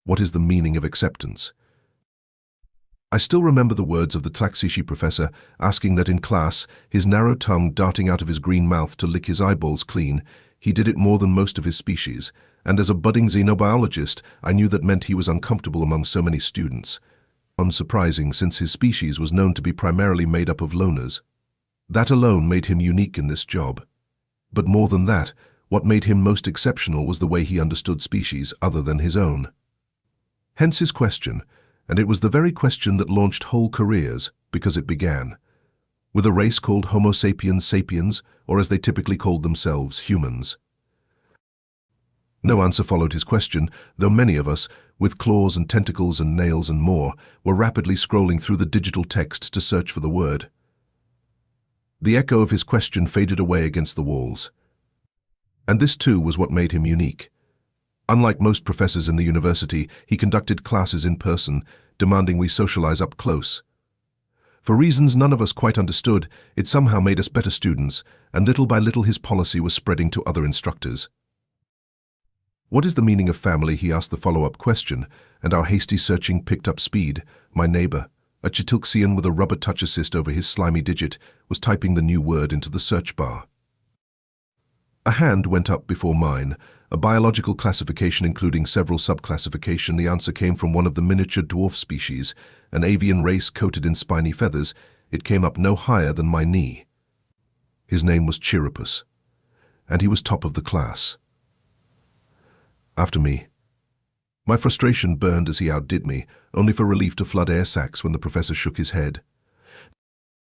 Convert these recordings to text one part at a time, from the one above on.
What is the meaning of acceptance? I still remember the words of the Tlaxishi professor asking that in class, his narrow tongue darting out of his green mouth to lick his eyeballs clean. He did it more than most of his species, and as a budding xenobiologist, I knew that meant he was uncomfortable among so many students. Unsurprising, since his species was known to be primarily made up of loners. That alone made him unique in this job. But more than that, what made him most exceptional was the way he understood species other than his own. Hence his question, and it was the very question that launched whole careers, because it began with a race called Homo sapiens sapiens, or as they typically called themselves, humans. No answer followed his question, though many of us, with claws and tentacles and nails and more, were rapidly scrolling through the digital text to search for the word. The echo of his question faded away against the walls. And this too was what made him unique. Unlike most professors in the university, he conducted classes in person, demanding we socialize up close. For reasons none of us quite understood, it somehow made us better students, and little by little his policy was spreading to other instructors. What is the meaning of family? He asked the follow-up question, and our hasty searching picked up speed. My neighbor, a Chitilxian with a rubber touch assist over his slimy digit, was typing the new word into the search bar. A hand went up before mine, a biological classification including several subclassifications. The answer came from one of the miniature dwarf species, an avian race coated in spiny feathers. It came up no higher than my knee. His name was Chirapus, and he was top of the class. After me. My frustration burned as he outdid me, only for relief to flood air sacs when the professor shook his head.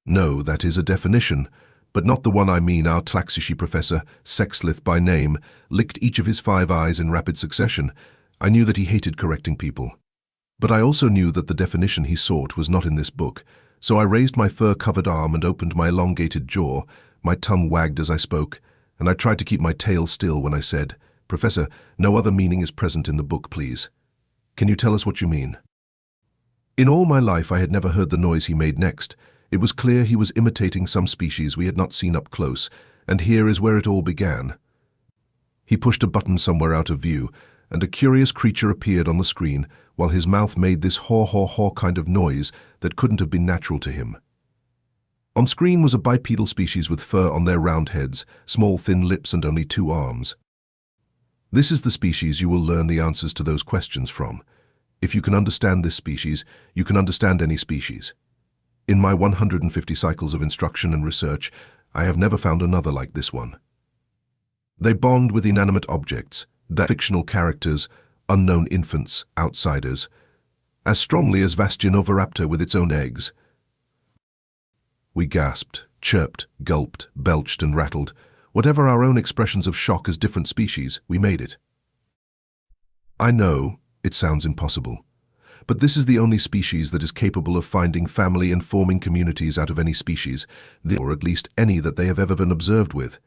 No, that is a definition, but not the one I mean. Our Tlaxishi professor, Sexlith by name, licked each of his 5 eyes in rapid succession. I knew that he hated correcting people. But I also knew that the definition he sought was not in this book, so I raised my fur-covered arm and opened my elongated jaw. My tongue wagged as I spoke, and I tried to keep my tail still when I said, "Professor, no other meaning is present in the book, please. Can you tell us what you mean?" In all my life I had never heard the noise he made next. It was clear he was imitating some species we had not seen up close, and here is where it all began. He pushed a button somewhere out of view, and a curious creature appeared on the screen, while his mouth made this haw-haw-haw kind of noise that couldn't have been natural to him. On screen was a bipedal species with fur on their round heads, small thin lips and only 2 arms. This is the species you will learn the answers to those questions from. If you can understand this species, you can understand any species. In my 150 cycles of instruction and research, I have never found another like this one. They bond with inanimate objects, that fictional characters, unknown infants, outsiders, as strongly as Vastionoviraptor with its own eggs. We gasped, chirped, gulped, belched and rattled. Whatever our own expressions of shock as different species, we made it. I know, it sounds impossible. But this is the only species that is capable of finding family and forming communities out of any species, or at least any that they have ever been observed with.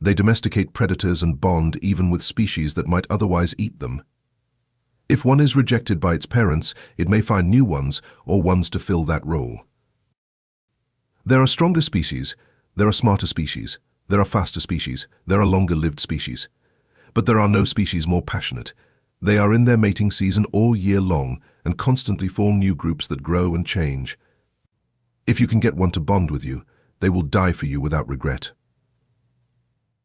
They domesticate predators and bond even with species that might otherwise eat them. If one is rejected by its parents, it may find new ones or ones to fill that role. There are stronger species, there are smarter species, there are faster species, there are longer-lived species. But there are no species more passionate. They are in their mating season all year long and constantly form new groups that grow and change. If you can get one to bond with you, they will die for you without regret.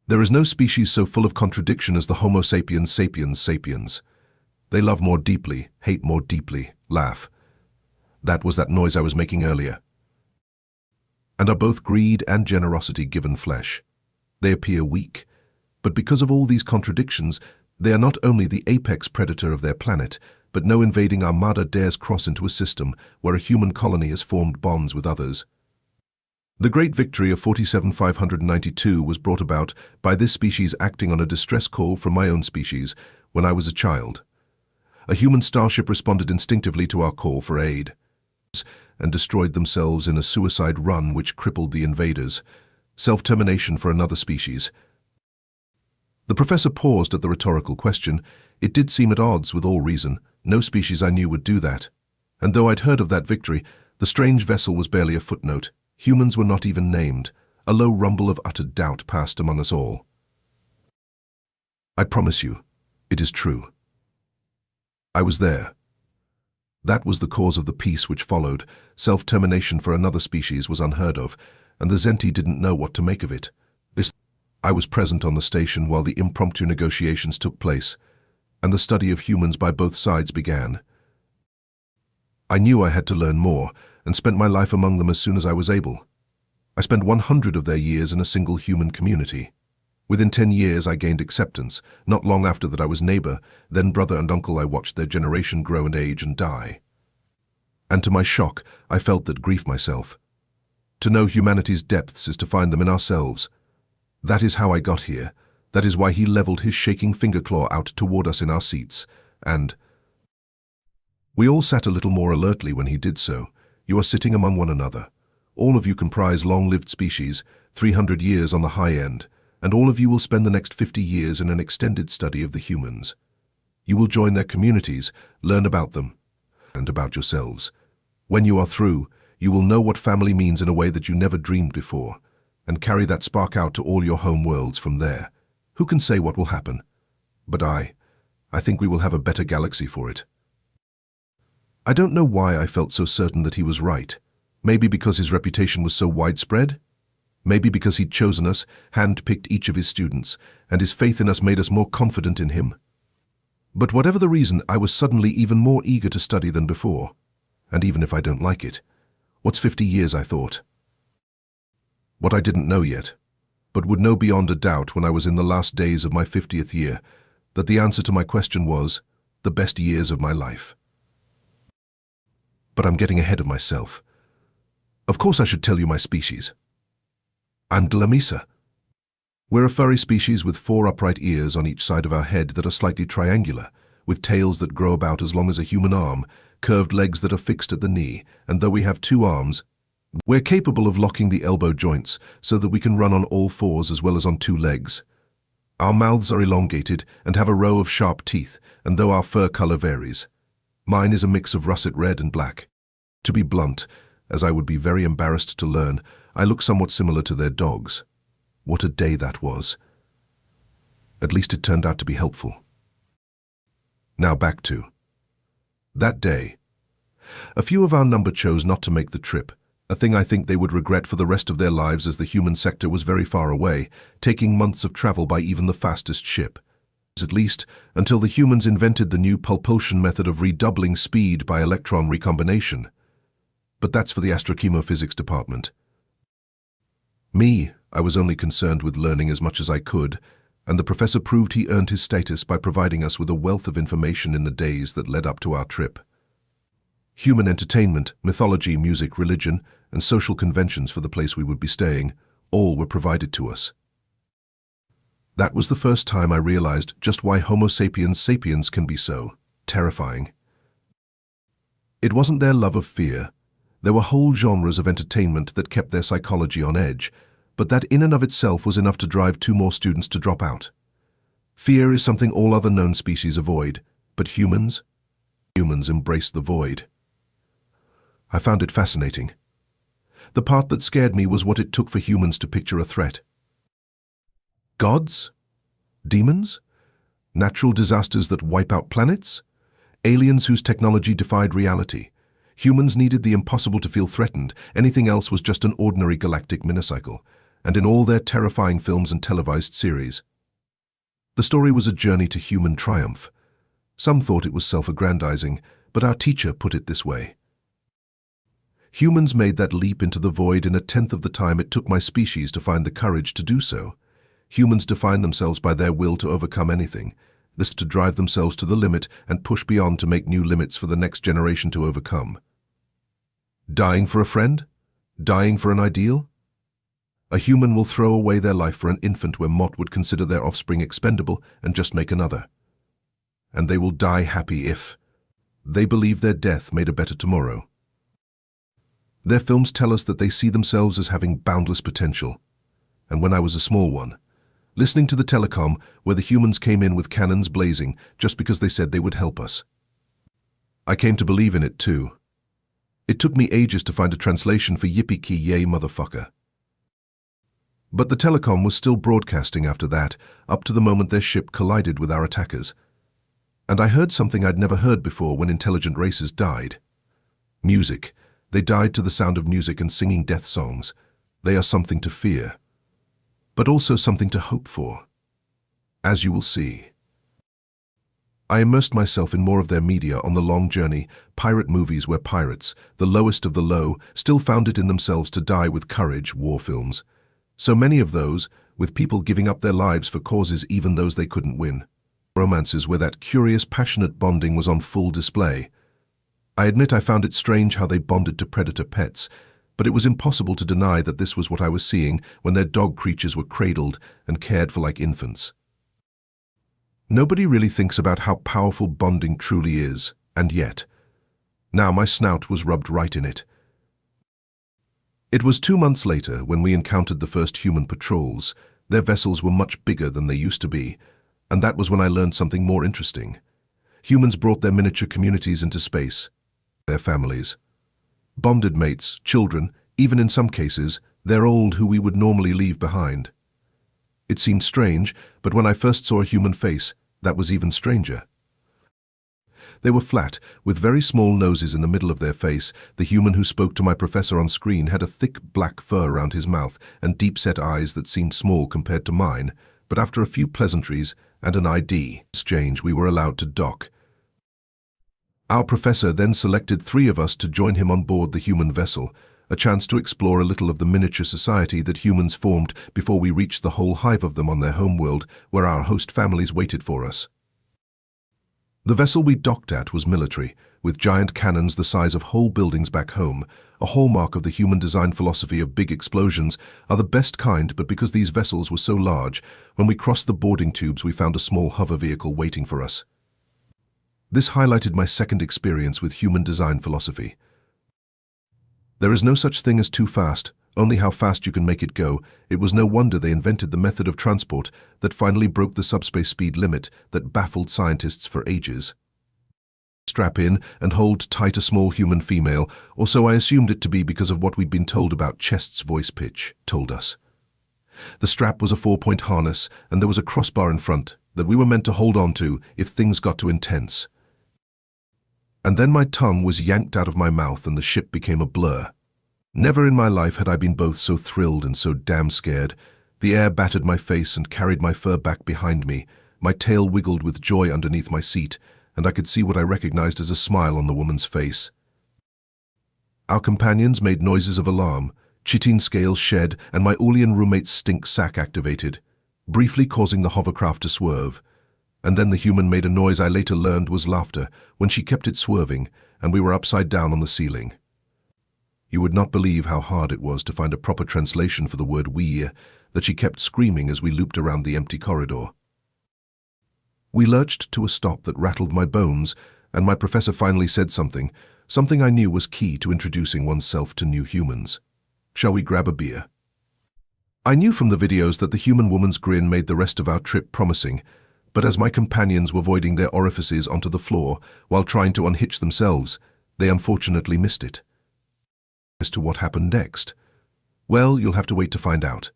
There is no species so full of contradiction as the Homo sapiens sapiens sapiens. They love more deeply, hate more deeply, laugh. That was that noise I was making earlier. And are both greed and generosity given flesh. They appear weak, but because of all these contradictions, they are not only the apex predator of their planet, but no invading armada dares cross into a system where a human colony has formed bonds with others. The great victory of 47,592 was brought about by this species acting on a distress call from my own species when I was a child. A human starship responded instinctively to our call for aid and destroyed themselves in a suicide run which crippled the invaders. Self-termination for another species. The professor paused at the rhetorical question. It did seem at odds with all reason. No species I knew would do that. And though I'd heard of that victory, the strange vessel was barely a footnote. Humans were not even named. A low rumble of uttered doubt passed among us all. I promise you, it is true. I was there. That was the cause of the peace which followed. Self-termination for another species was unheard of, and the Zenti didn't know what to make of it. I was present on the station while the impromptu negotiations took place, and the study of humans by both sides began. I knew I had to learn more, and spent my life among them as soon as I was able. I spent 100 of their years in a single human community. Within 10 years I gained acceptance. Not long after that I was neighbor, then brother and uncle. I watched their generation grow and age and die. And to my shock, I felt that grief myself. To know humanity's depths is to find them in ourselves. That is how I got here. That is why he leveled his shaking fingerclaw out toward us in our seats, and we all sat a little more alertly when he did so. You are sitting among one another. All of you comprise long-lived species, 300 years on the high end, and all of you will spend the next 50 years in an extended study of the humans. You will join their communities, learn about them, and about yourselves. When you are through, you will know what family means in a way that you never dreamed before, and carry that spark out to all your home worlds from there. Who can say what will happen? But I think we will have a better galaxy for it. I don't know why I felt so certain that he was right. Maybe because his reputation was so widespread? Maybe because he'd chosen us, hand-picked each of his students, and his faith in us made us more confident in him. But whatever the reason, I was suddenly even more eager to study than before. And even if I don't like it, what's 50 years, I thought? What I didn't know yet, but would know beyond a doubt when I was in the last days of my 50th year, that the answer to my question was the best years of my life. But I'm getting ahead of myself. Of course I should tell you my species. I'm Dlamisa. We're a furry species with 4 upright ears on each side of our head that are slightly triangular, with tails that grow about as long as a human arm, curved legs that are fixed at the knee, and though we have 2 arms, we're capable of locking the elbow joints so that we can run on all 4s as well as on 2 legs. Our mouths are elongated and have a row of sharp teeth, and though our fur color varies, mine is a mix of russet red and black. To be blunt, as I would be very embarrassed to learn, I look somewhat similar to their dogs. What a day that was. At least it turned out to be helpful. Now back to that day. A few of our number chose not to make the trip, a thing I think they would regret for the rest of their lives, as the human sector was very far away, taking months of travel by even the fastest ship. At least, until the humans invented the new propulsion method of redoubling speed by electron recombination. But that's for the astrochemophysics department. Me, I was only concerned with learning as much as I could, and the professor proved he earned his status by providing us with a wealth of information in the days that led up to our trip. Human entertainment, mythology, music, religion, and social conventions for the place we would be staying, all were provided to us. That was the first time I realized just why Homo sapiens sapiens can be so terrifying. It wasn't their love of fear. There were whole genres of entertainment that kept their psychology on edge, but that in and of itself was enough to drive 2 more students to drop out. Fear is something all other known species avoid, but humans embrace the void. I found it fascinating. The part that scared me was what it took for humans to picture a threat. Gods? Demons? Natural disasters that wipe out planets? Aliens whose technology defied reality? Humans needed the impossible to feel threatened. Anything else was just an ordinary galactic minicycle, and in all their terrifying films and televised series. The story was a journey to human triumph. Some thought it was self-aggrandizing, but our teacher put it this way. Humans made that leap into the void in 1/10 of the time it took my species to find the courage to do so. Humans define themselves by their will to overcome anything, this to drive themselves to the limit and push beyond to make new limits for the next generation to overcome. Dying for a friend? Dying for an ideal? A human will throw away their life for an infant where Mott would consider their offspring expendable and just make another. And they will die happy if they believe their death made a better tomorrow. Their films tell us that they see themselves as having boundless potential. And when I was a small one, listening to the telecom where the humans came in with cannons blazing just because they said they would help us, I came to believe in it too. It took me ages to find a translation for yippee-ki-yay motherfucker. But the telecom was still broadcasting after that, up to the moment their ship collided with our attackers. And I heard something I'd never heard before when intelligent races died. Music. They died to the sound of music and singing death songs. They are something to fear, but also something to hope for, as you will see. I immersed myself in more of their media on the long journey, pirate movies where pirates, the lowest of the low, still found it in themselves to die with courage, war films. So many of those, with people giving up their lives for causes even those they couldn't win. Romances where that curious, passionate bonding was on full display. I admit I found it strange how they bonded to predator pets, but it was impossible to deny that this was what I was seeing when their dog creatures were cradled and cared for like infants. Nobody really thinks about how powerful bonding truly is, and yet, now my snout was rubbed right in it. It was 2 months later when we encountered the first human patrols. Their vessels were much bigger than they used to be, and that was when I learned something more interesting. Humans brought their miniature communities into space, their families. Bonded mates, children, even in some cases, their old who we would normally leave behind. It seemed strange, but when I first saw a human face, that was even stranger. They were flat, with very small noses in the middle of their face. The human who spoke to my professor on screen had a thick black fur around his mouth and deep-set eyes that seemed small compared to mine, but after a few pleasantries and an ID exchange, we were allowed to dock. Our professor then selected 3 of us to join him on board the human vessel, a chance to explore a little of the miniature society that humans formed before we reached the whole hive of them on their homeworld, where our host families waited for us. The vessel we docked at was military, with giant cannons the size of whole buildings back home. A hallmark of the human design philosophy of big explosions are the best kind, but because these vessels were so large, when we crossed the boarding tubes we found a small hover vehicle waiting for us. This highlighted my second experience with human design philosophy. There is no such thing as too fast, only how fast you can make it go. It was no wonder they invented the method of transport that finally broke the subspace speed limit that baffled scientists for ages. Strap in and hold tight a small human female, or so I assumed it to be because of what we'd been told about chest's voice pitch told us. The strap was a 4-point harness, and there was a crossbar in front that we were meant to hold on to if things got too intense. And then my tongue was yanked out of my mouth and the ship became a blur. Never in my life had I been both so thrilled and so damn scared. The air battered my face and carried my fur back behind me. My tail wiggled with joy underneath my seat, and I could see what I recognized as a smile on the woman's face. Our companions made noises of alarm. Chitin scales shed and my Ulian roommate's stink sack activated, briefly causing the hovercraft to swerve. And then the human made a noise I later learned was laughter when she kept it swerving, and we were upside down on the ceiling. You would not believe how hard it was to find a proper translation for the word "we" that she kept screaming as we looped around the empty corridor. We lurched to a stop that rattled my bones, and my professor finally said something I knew was key to introducing oneself to new humans. Shall we grab a beer? I knew from the videos that the human woman's grin made the rest of our trip promising, but as my companions were voiding their orifices onto the floor while trying to unhitch themselves, they unfortunately missed it. As to what happened next, well, you'll have to wait to find out.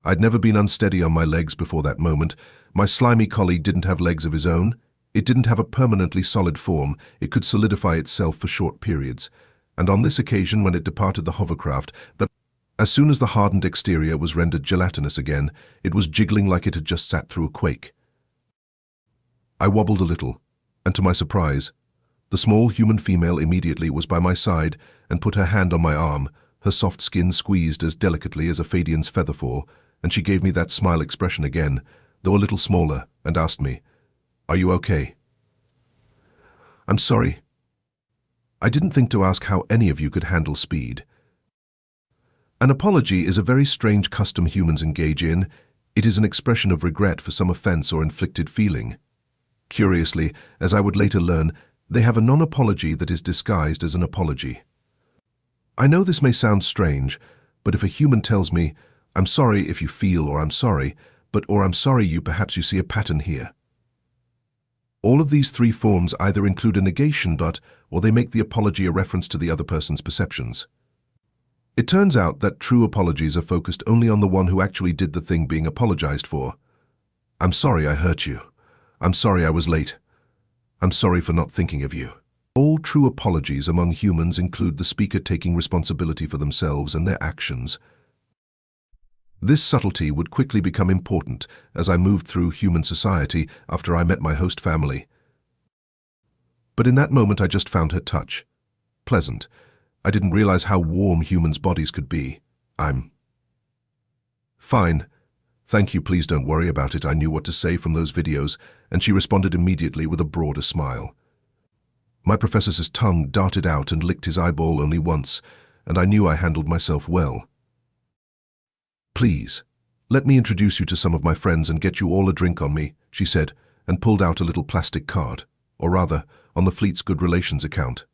I'd never been unsteady on my legs before that moment. My slimy colleague didn't have legs of his own. It didn't have a permanently solid form. It could solidify itself for short periods. And on this occasion, when it departed the hovercraft, as soon as the hardened exterior was rendered gelatinous again, it was jiggling like it had just sat through a quake. I wobbled a little, and to my surprise, the small human female immediately was by my side and put her hand on my arm, her soft skin squeezed as delicately as a Fadian's featherfall, and she gave me that smile expression again, though a little smaller, and asked me, "Are you okay?" "I'm sorry. I didn't think to ask how any of you could handle speed." An apology is a very strange custom humans engage in. It is an expression of regret for some offense or inflicted feeling. Curiously, as I would later learn, they have a non-apology that is disguised as an apology. I know this may sound strange, but if a human tells me, "I'm sorry if you feel," or "I'm sorry," or "I'm sorry you," perhaps you see a pattern here. All of these 3 forms either include a negation or they make the apology a reference to the other person's perceptions. It turns out that true apologies are focused only on the one who actually did the thing being apologized for. "I'm sorry I hurt you. I'm sorry I was late. I'm sorry for not thinking of you. All true apologies among humans include the speaker taking responsibility for themselves and their actions. This subtlety would quickly become important as I moved through human society after I met my host family. But in that moment I just found her touch pleasant. I didn't realize how warm humans' bodies could be. I'm fine. Thank you, please don't worry about it. I knew what to say from those videos, and she responded immediately with a broader smile. My professor's tongue darted out and licked his eyeball only once, and I knew I handled myself well. Please, let me introduce you to some of my friends and get you all a drink on me, she said, and pulled out a little plastic card, or rather, on the fleet's good relations account.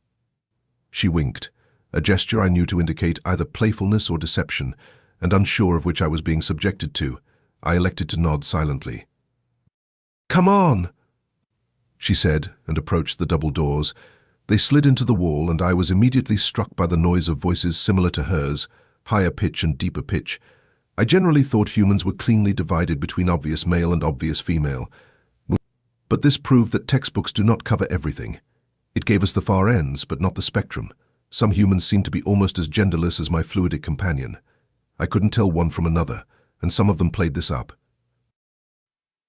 She winked, a gesture I knew to indicate either playfulness or deception, and unsure of which I was being subjected to, I elected to nod silently. "Come on," she said, and approached the double doors. They slid into the wall, and I was immediately struck by the noise of voices similar to hers, higher pitch and deeper pitch. I generally thought humans were cleanly divided between obvious male and obvious female. But this proved that textbooks do not cover everything. It gave us the far ends, but not the spectrum. Some humans seemed to be almost as genderless as my fluidic companion. I couldn't tell one from another, and some of them played this up.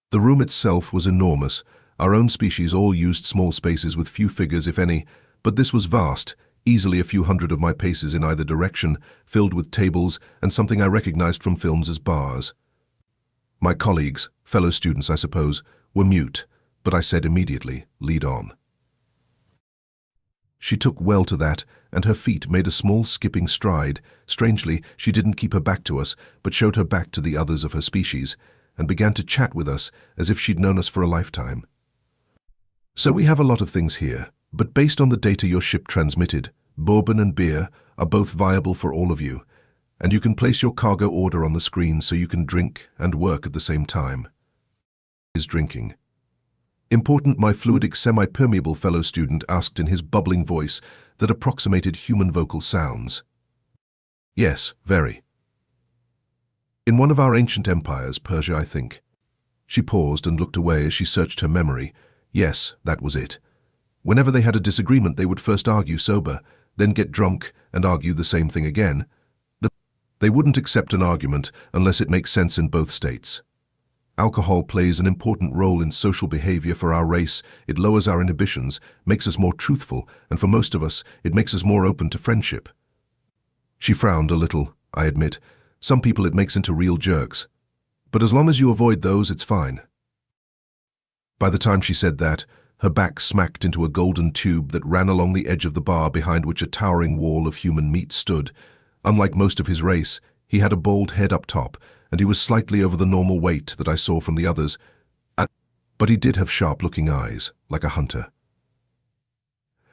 The room itself was enormous. Our own species all used small spaces with few figures, if any, but this was vast, easily a few hundred of my paces in either direction, filled with tables and something I recognized from films as bars. My colleagues, fellow students I suppose, were mute, but I said immediately, "Lead on." She took well to that, and her feet made a small skipping stride. Strangely, she didn't keep her back to us, but showed her back to the others of her species, and began to chat with us as if she'd known us for a lifetime. "So we have a lot of things here, but based on the data your ship transmitted, bourbon and beer are both viable for all of you, and you can place your cargo order on the screen so you can drink and work at the same time." Is drinking important? My fluidic semi-permeable fellow student asked in his bubbling voice that approximated human vocal sounds. "Yes, very. In one of our ancient empires, Persia, I think." She paused and looked away as she searched her memory. Yes, that was it. Whenever they had a disagreement, they would first argue sober, then get drunk and argue the same thing again. They wouldn't accept an argument unless it makes sense in both states. Alcohol plays an important role in social behavior for our race. It lowers our inhibitions, makes us more truthful, and for most of us, it makes us more open to friendship. She frowned a little, I admit. Some people it makes into real jerks. But as long as you avoid those, it's fine. By the time she said that, her back smacked into a golden tube that ran along the edge of the bar behind which a towering wall of human meat stood. Unlike most of his race, he had a bald head up top, and he was slightly over the normal weight that I saw from the others, but he did have sharp-looking eyes, like a hunter.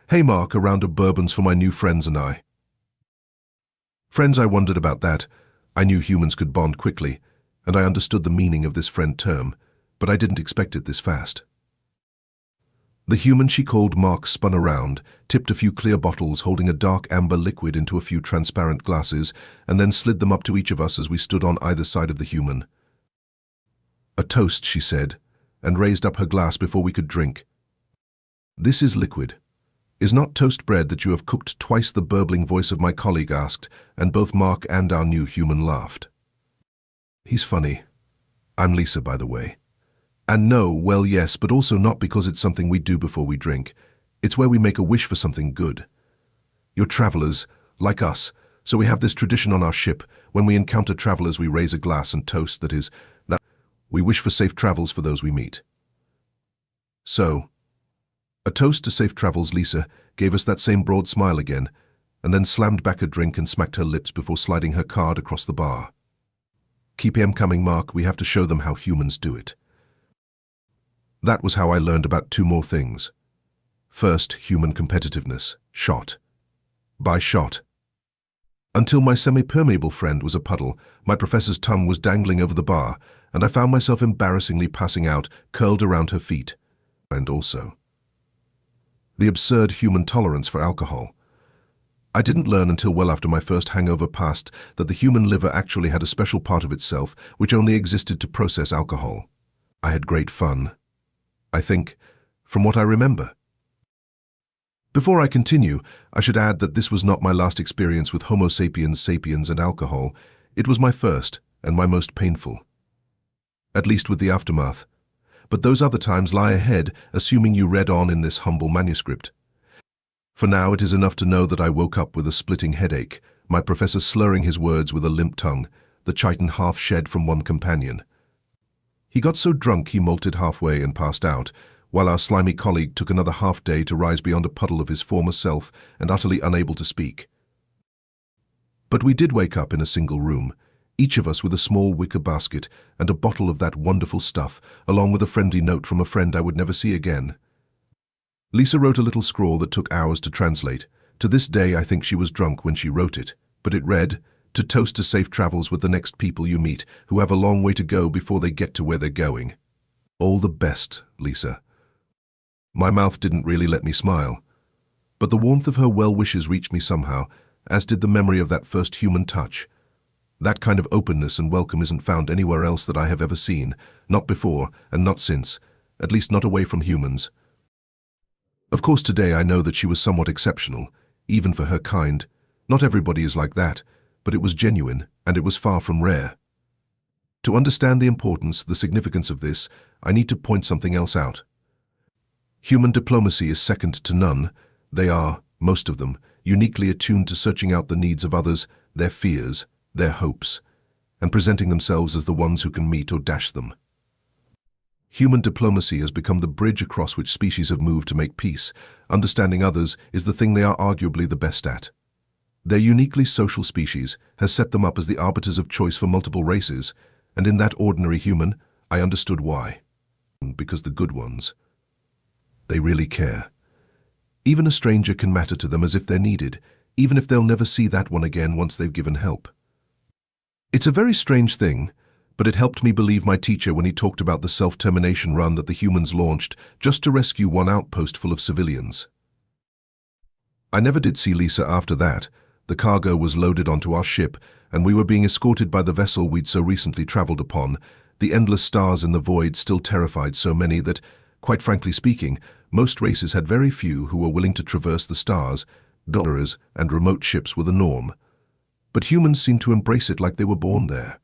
"Hey Mark, a round of bourbons for my new friends and I." Friends, I wondered about that. I knew humans could bond quickly, and I understood the meaning of this friend term, but I didn't expect it this fast. The human she called Mark spun around, tipped a few clear bottles holding a dark amber liquid into a few transparent glasses, and then slid them up to each of us as we stood on either side of the human. "A toast," she said, and raised up her glass before we could drink. "This is liquid. Is not toast bread that you have cooked twice?" the burbling voice of my colleague asked, and both Mark and our new human laughed. "He's funny. I'm Lisa, by the way. And no, well, yes, but also not because it's something we do before we drink. It's where we make a wish for something good. You're travelers, like us, so we have this tradition on our ship. When we encounter travelers, we raise a glass and toast, that we wish for safe travels for those we meet. So, a toast to safe travels. Lisa gave us that same broad smile again, and then slammed back a drink and smacked her lips before sliding her card across the bar. "Keep him coming, Mark. We have to show them how humans do it." That was how I learned about two more things. First, human competitiveness, shot by shot. Until my semi-permeable friend was a puddle, my professor's tongue was dangling over the bar, and I found myself embarrassingly passing out, curled around her feet. And also, the absurd human tolerance for alcohol. I didn't learn until well after my first hangover passed that the human liver actually had a special part of itself which only existed to process alcohol. I had great fun. I think, from what I remember. Before I continue, I should add that this was not my last experience with Homo sapiens sapiens and alcohol. It was my first and my most painful. At least with the aftermath. But those other times lie ahead, assuming you read on in this humble manuscript. For now, it is enough to know that I woke up with a splitting headache, my professor slurring his words with a limp tongue, the chitin half shed from one companion. He got so drunk he molted halfway and passed out, while our slimy colleague took another half-day to rise beyond a puddle of his former self and utterly unable to speak. But we did wake up in a single room, each of us with a small wicker basket and a bottle of that wonderful stuff, along with a friendly note from a friend I would never see again. Lisa wrote a little scrawl that took hours to translate. To this day, I think she was drunk when she wrote it, but it read, "To toast to safe travels with the next people you meet, who have a long way to go before they get to where they're going. All the best, Lisa." My mouth didn't really let me smile, but the warmth of her well wishes reached me somehow, as did the memory of that first human touch. That kind of openness and welcome isn't found anywhere else that I have ever seen, not before and not since, at least not away from humans. Of course, today I know that she was somewhat exceptional, even for her kind. Not everybody is like that, but it was genuine, and it was far from rare. To understand the importance, the significance of this, I need to point something else out. Human diplomacy is second to none. They are, most of them, uniquely attuned to searching out the needs of others, their fears, their hopes, and presenting themselves as the ones who can meet or dash them. Human diplomacy has become the bridge across which species have moved to make peace. Understanding others is the thing they are arguably the best at. Their uniquely social species has set them up as the arbiters of choice for multiple races, and in that ordinary human, I understood why. Because the good ones, they really care. Even a stranger can matter to them as if they're needed, even if they'll never see that one again once they've given help. It's a very strange thing, but it helped me believe my teacher when he talked about the self-termination run that the humans launched just to rescue one outpost full of civilians. I never did see Lisa after that. The cargo was loaded onto our ship, and we were being escorted by the vessel we'd so recently traveled upon. The endless stars in the void still terrified so many that, quite frankly speaking, most races had very few who were willing to traverse the stars. Dollarers and remote ships were the norm. But humans seemed to embrace it like they were born there.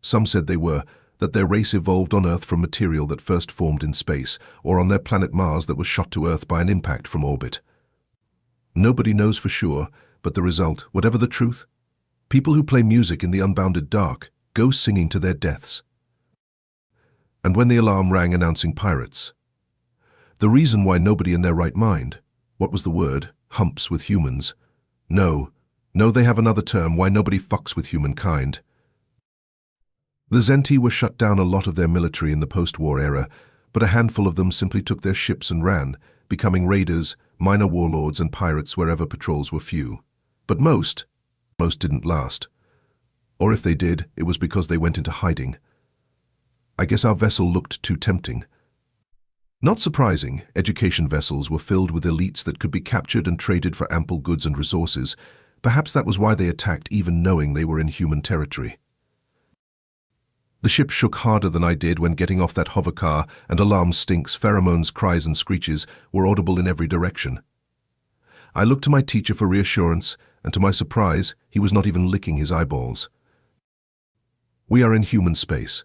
Some said they were, that their race evolved on Earth from material that first formed in space, or on their planet Mars that was shot to Earth by an impact from orbit. Nobody knows for sure, but the result, whatever the truth, people who play music in the unbounded dark go singing to their deaths. And when the alarm rang announcing pirates, the reason why nobody in their right mind, what was the word, humps with humans. No, they have another term why nobody fucks with humankind. The Zenti were shut down a lot of their military in the post-war era, but a handful of them simply took their ships and ran, becoming raiders, minor warlords and pirates wherever patrols were few. But most didn't last. Or if they did, it was because they went into hiding. I guess our vessel looked too tempting. Not surprising, education vessels were filled with elites that could be captured and traded for ample goods and resources. Perhaps that was why they attacked even knowing they were in human territory. The ship shook harder than I did when getting off that hover car, and alarm stinks, pheromones, cries and screeches were audible in every direction. I looked to my teacher for reassurance, and to my surprise, he was not even licking his eyeballs. "We are in human space.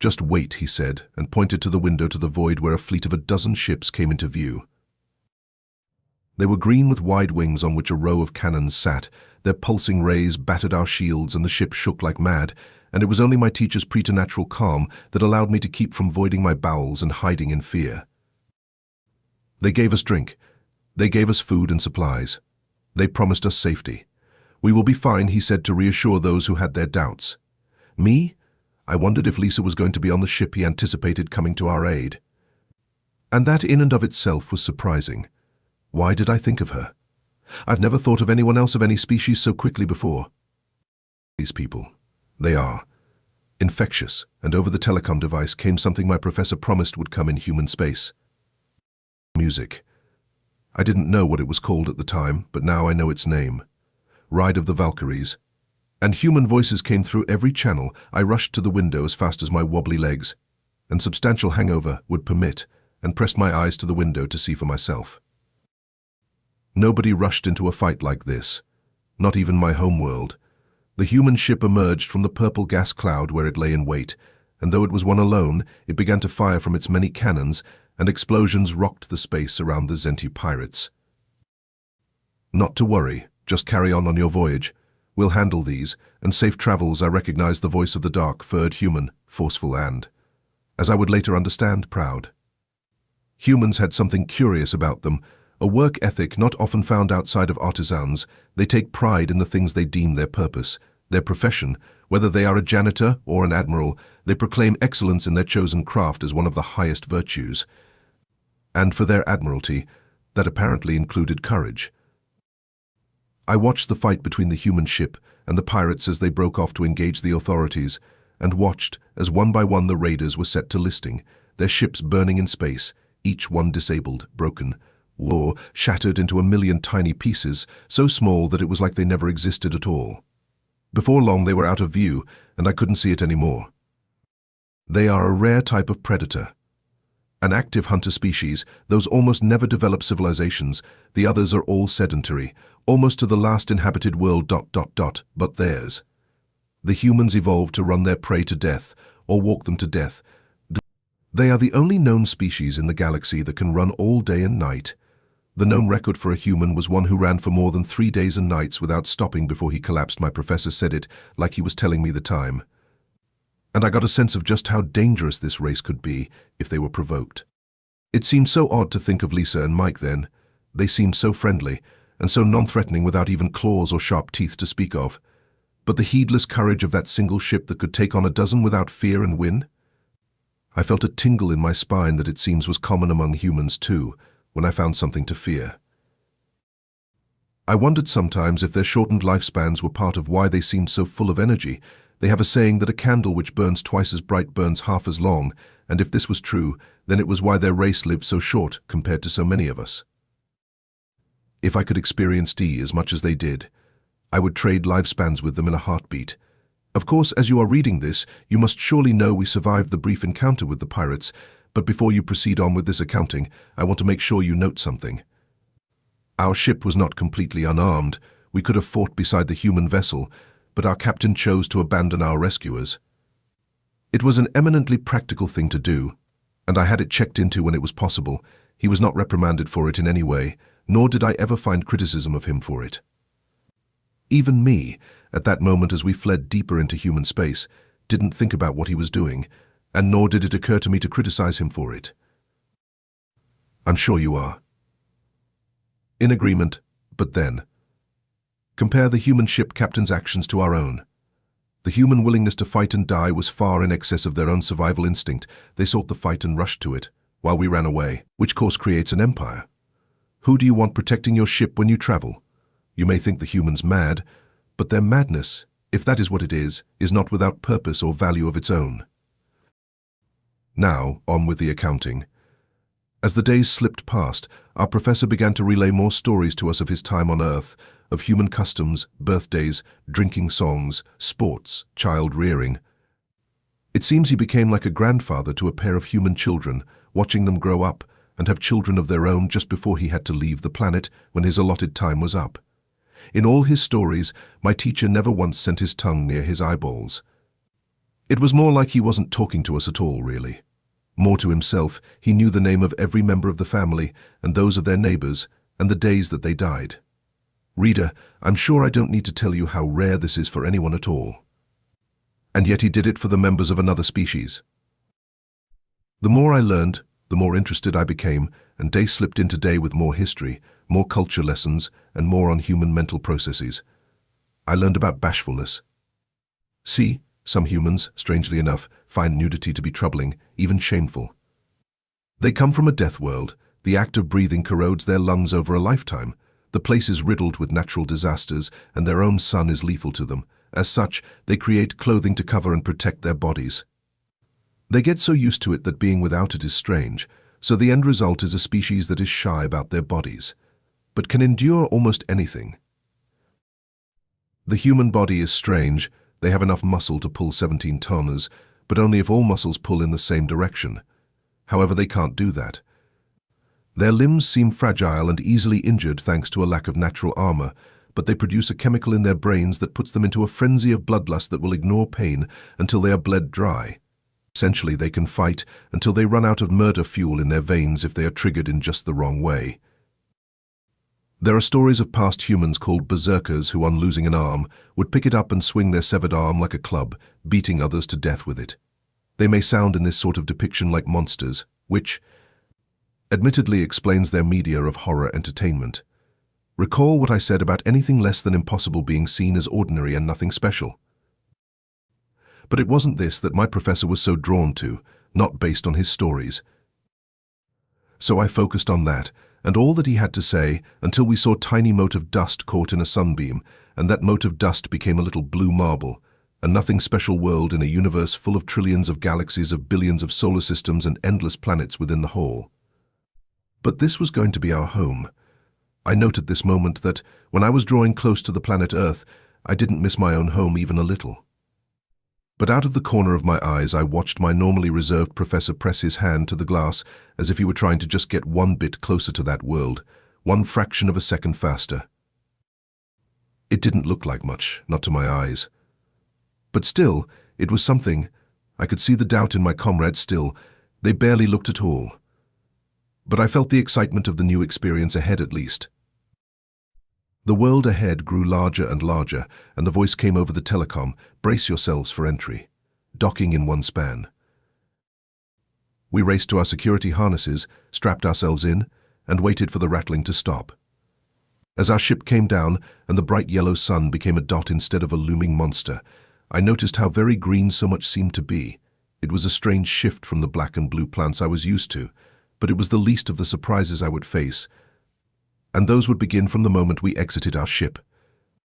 Just wait," he said, and pointed to the window to the void where a fleet of a dozen ships came into view. They were green with wide wings on which a row of cannons sat. Their pulsing rays battered our shields and the ship shook like mad, and it was only my teacher's preternatural calm that allowed me to keep from voiding my bowels and hiding in fear. They gave us drink. They gave us food and supplies. They promised us safety. "We will be fine," he said to reassure those who had their doubts. Me? I wondered if Lisa was going to be on the ship he anticipated coming to our aid. And that in and of itself was surprising. Why did I think of her? I've never thought of anyone else of any species so quickly before. These people, they are infectious, and over the telecom device came something my professor promised would come in human space. Music. I didn't know what it was called at the time, but now I know its name. Ride of the Valkyries. And human voices came through every channel. I rushed to the window as fast as my wobbly legs and substantial hangover would permit, and pressed my eyes to the window to see for myself. Nobody rushed into a fight like this, not even my homeworld. The human ship emerged from the purple gas cloud where it lay in wait, and though it was one alone, it began to fire from its many cannons, and explosions rocked the space around the Zenti pirates. "Not to worry, just carry on your voyage. We'll handle these, and safe travels." I recognized the voice of the dark-furred human, forceful and, as I would later understand, proud. Humans had something curious about them, a work ethic not often found outside of artisans. They take pride in the things they deem their purpose, their profession. Whether they are a janitor or an admiral, they proclaim excellence in their chosen craft as one of the highest virtues. And for their admiralty, that apparently included courage. I watched the fight between the human ship and the pirates as they broke off to engage the authorities, and watched as one by one the raiders were set to listing, their ships burning in space, each one disabled, broken, or shattered into a million tiny pieces, so small that it was like they never existed at all. Before long they were out of view, and I couldn't see it anymore. They are a rare type of predator. An active hunter species, those almost never develop civilizations. The others are all sedentary, almost to the last inhabited world ... but theirs. The humans evolved to run their prey to death, or walk them to death. They are the only known species in the galaxy that can run all day and night. The known record for a human was one who ran for more than 3 days and nights without stopping before he collapsed. My professor said it like he was telling me the time. And I got a sense of just how dangerous this race could be if they were provoked. It seemed so odd to think of Lisa and Mike then. They seemed so friendly, and so non-threatening without even claws or sharp teeth to speak of. But the heedless courage of that single ship that could take on a dozen without fear and win? I felt a tingle in my spine that it seems was common among humans too, when I found something to fear. I wondered sometimes if their shortened lifespans were part of why they seemed so full of energy. They have a saying that a candle which burns twice as bright burns half as long, and if this was true, then it was why their race lived so short compared to so many of us. If I could experience D as much as they did, I would trade lifespans with them in a heartbeat. Of course, as you are reading this, you must surely know we survived the brief encounter with the pirates, but before you proceed on with this accounting, I want to make sure you note something. Our ship was not completely unarmed. We could have fought beside the human vessel, but our captain chose to abandon our rescuers. It was an eminently practical thing to do, and I had it checked into when it was possible. He was not reprimanded for it in any way, nor did I ever find criticism of him for it. Even me, at that moment as we fled deeper into human space, didn't think about what he was doing, and nor did it occur to me to criticize him for it. I'm sure you are. In agreement, but then. Compare the human ship captain's actions to our own. The human willingness to fight and die was far in excess of their own survival instinct. They sought the fight and rushed to it, while we ran away, which course creates an empire. Who do you want protecting your ship when you travel? You may think the humans mad, but their madness, if that is what it is not without purpose or value of its own. Now, on with the accounting. As the days slipped past, our professor began to relay more stories to us of his time on Earth, of human customs, birthdays, drinking songs, sports, child rearing. It seems he became like a grandfather to a pair of human children, watching them grow up and have children of their own just before he had to leave the planet when his allotted time was up. In all his stories, my teacher never once sent his tongue near his eyeballs. It was more like he wasn't talking to us at all, really. More to himself, he knew the name of every member of the family and those of their neighbors and the days that they died. Reader, I'm sure I don't need to tell you how rare this is for anyone at all. And yet he did it for the members of another species. The more I learned, the more interested I became, and day slipped into day with more history, more culture lessons, and more on human mental processes. I learned about bashfulness. See, some humans, strangely enough, find nudity to be troubling, even shameful. They come from a death world. The act of breathing corrodes their lungs over a lifetime. The place is riddled with natural disasters, and their own sun is lethal to them. As such, they create clothing to cover and protect their bodies. They get so used to it that being without it is strange, so the end result is a species that is shy about their bodies, but can endure almost anything. The human body is strange. They have enough muscle to pull 17 tonners, but only if all muscles pull in the same direction. However, they can't do that. Their limbs seem fragile and easily injured thanks to a lack of natural armor, but they produce a chemical in their brains that puts them into a frenzy of bloodlust that will ignore pain until they are bled dry. Essentially, they can fight until they run out of murder fuel in their veins if they are triggered in just the wrong way. There are stories of past humans called berserkers who, on losing an arm, would pick it up and swing their severed arm like a club, beating others to death with it. They may sound in this sort of depiction like monsters, which, admittedly, explains their media of horror entertainment. Recall what I said about anything less than impossible being seen as ordinary and nothing special. But it wasn't this that my professor was so drawn to, not based on his stories. So I focused on that, and all that he had to say, until we saw a tiny mote of dust caught in a sunbeam, and that mote of dust became a little blue marble, a nothing special world in a universe full of trillions of galaxies, of billions of solar systems and endless planets within the whole. But this was going to be our home. I noted this moment that, when I was drawing close to the planet Earth, I didn't miss my own home even a little. But out of the corner of my eyes, I watched my normally reserved professor press his hand to the glass as if he were trying to just get one bit closer to that world, one fraction of a second faster. It didn't look like much, not to my eyes. But still, it was something. I could see the doubt in my comrades still. They barely looked at all. But I felt the excitement of the new experience ahead at least. The world ahead grew larger and larger, and the voice came over the telecom, "Brace yourselves for entry." Docking in one span. We raced to our security harnesses, strapped ourselves in, and waited for the rattling to stop. As our ship came down and the bright yellow sun became a dot instead of a looming monster, I noticed how very green so much seemed to be. It was a strange shift from the black and blue plants I was used to, but it was the least of the surprises I would face, and those would begin from the moment we exited our ship.